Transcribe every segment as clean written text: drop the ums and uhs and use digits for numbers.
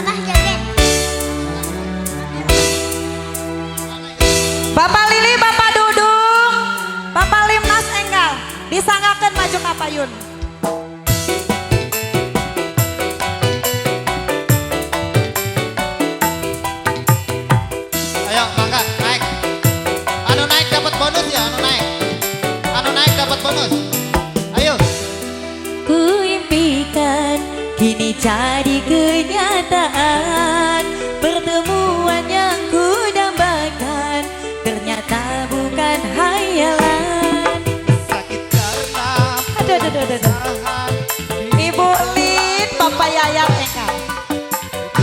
Abah joget. Bapak Lili, Bapak Dudung, Bapak Limnas Enggal, disanggakan maju ka payun. Ayo mangga naik. Anu naik dapat bonus ya, anu naik. Anu naik dapat bonus. Ayo. Ku impikan kini jadi kenyataan. Pertemuan yang ku dambakan ternyata bukan hayalan. Sakit karena Aduh. Ibu Lin, Bapak Yayat Enggal.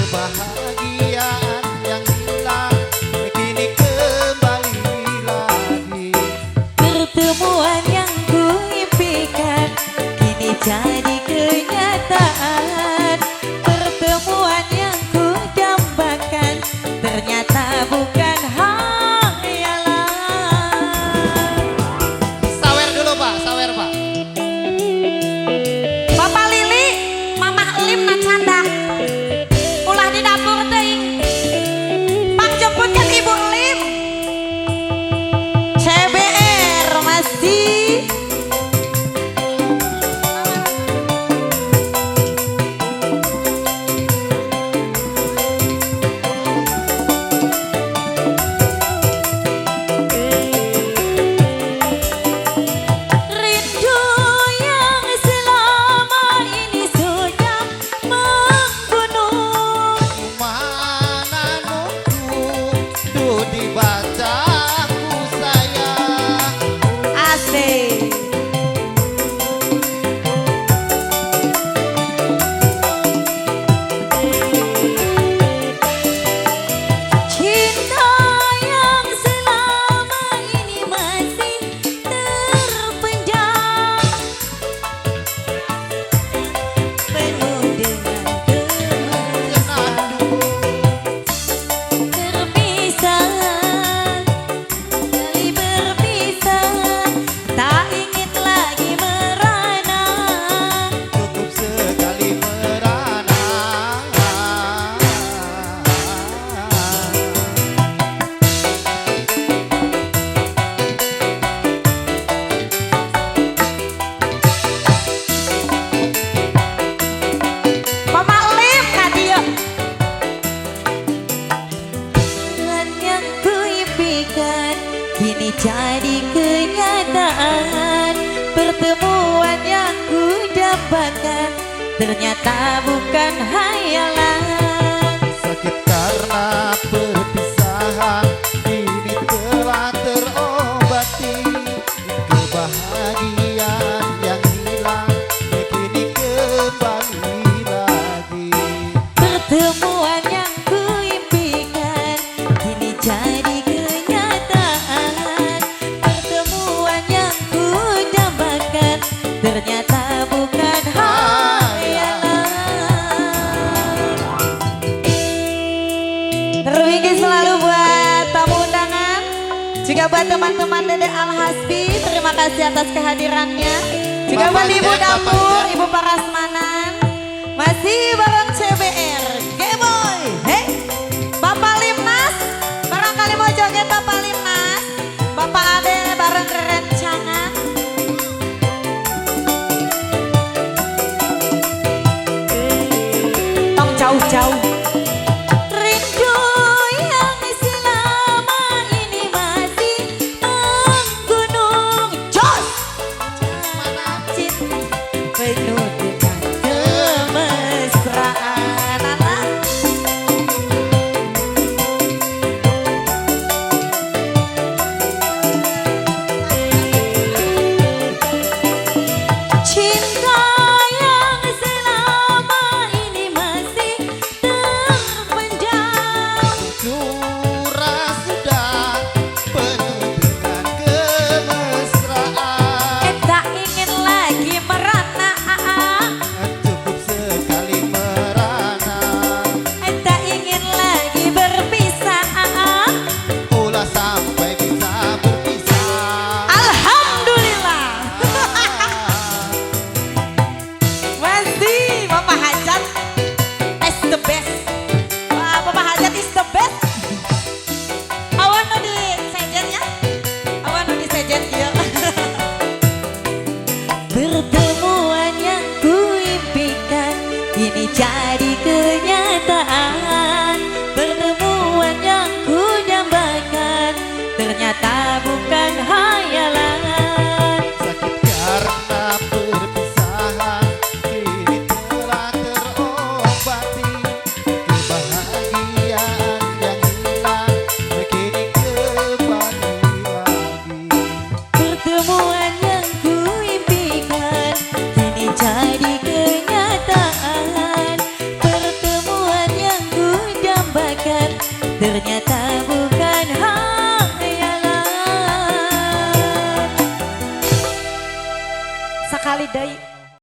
kebahagiaan yang hilang kini kembali lagi. Pertemuan yang ku impikan kini jadi kenyataan. Pertemuan yang ku dambakan ternyata bukan hayalan. Sawer dulu Pak, sawer Pak. Bapak Lili, Mamah Lim na candak. Ulah di dapur teuing. Pak jemputkan Ibu Lim. CBR masih. Rindu yang selama ini sudah menggunung. Mana nunggu tuh dibaca aku sayang. Asik. Cinta yang selama ini masih terpendam, penuh dengan kemesraan. Berpisah, kali berpisah, tak ingin lagi merana. Cukup sekali merana. Mama Lim Nadia. Dengan yang ku impikan kini jadi kenyataan. Pertemuan yang ku dapatkan ternyata bukan hayalan. Sakit karena perpisahan ini telah terobati. Kebahagiaan yang hilang kini kembali lagi. Pertemuan yang ku impikan kini jadi kenyataan. Pertemuan yang ku dambakan ternyata bukan hayalan. Terwingi selalu buat tamu undangan. Juga buat teman-teman Dede Al-Hasbi, terima kasih atas kehadirannya. Juga buat Bapak Ibu Jack, Dapur, Bapak Jack. Ibu Parasmanan. Masih bareng CBR, G-Boy. Hey, Bapak Limnas, barangkali mau joget Bapak Limnas. Bapak Ade bareng Rencangan. Tong jauh-jauh. Rindu yang selama ini masih menggunung. Jos! Cinta penuh dengan kemesraan. Alah. Cinta yang selama ini masih jadi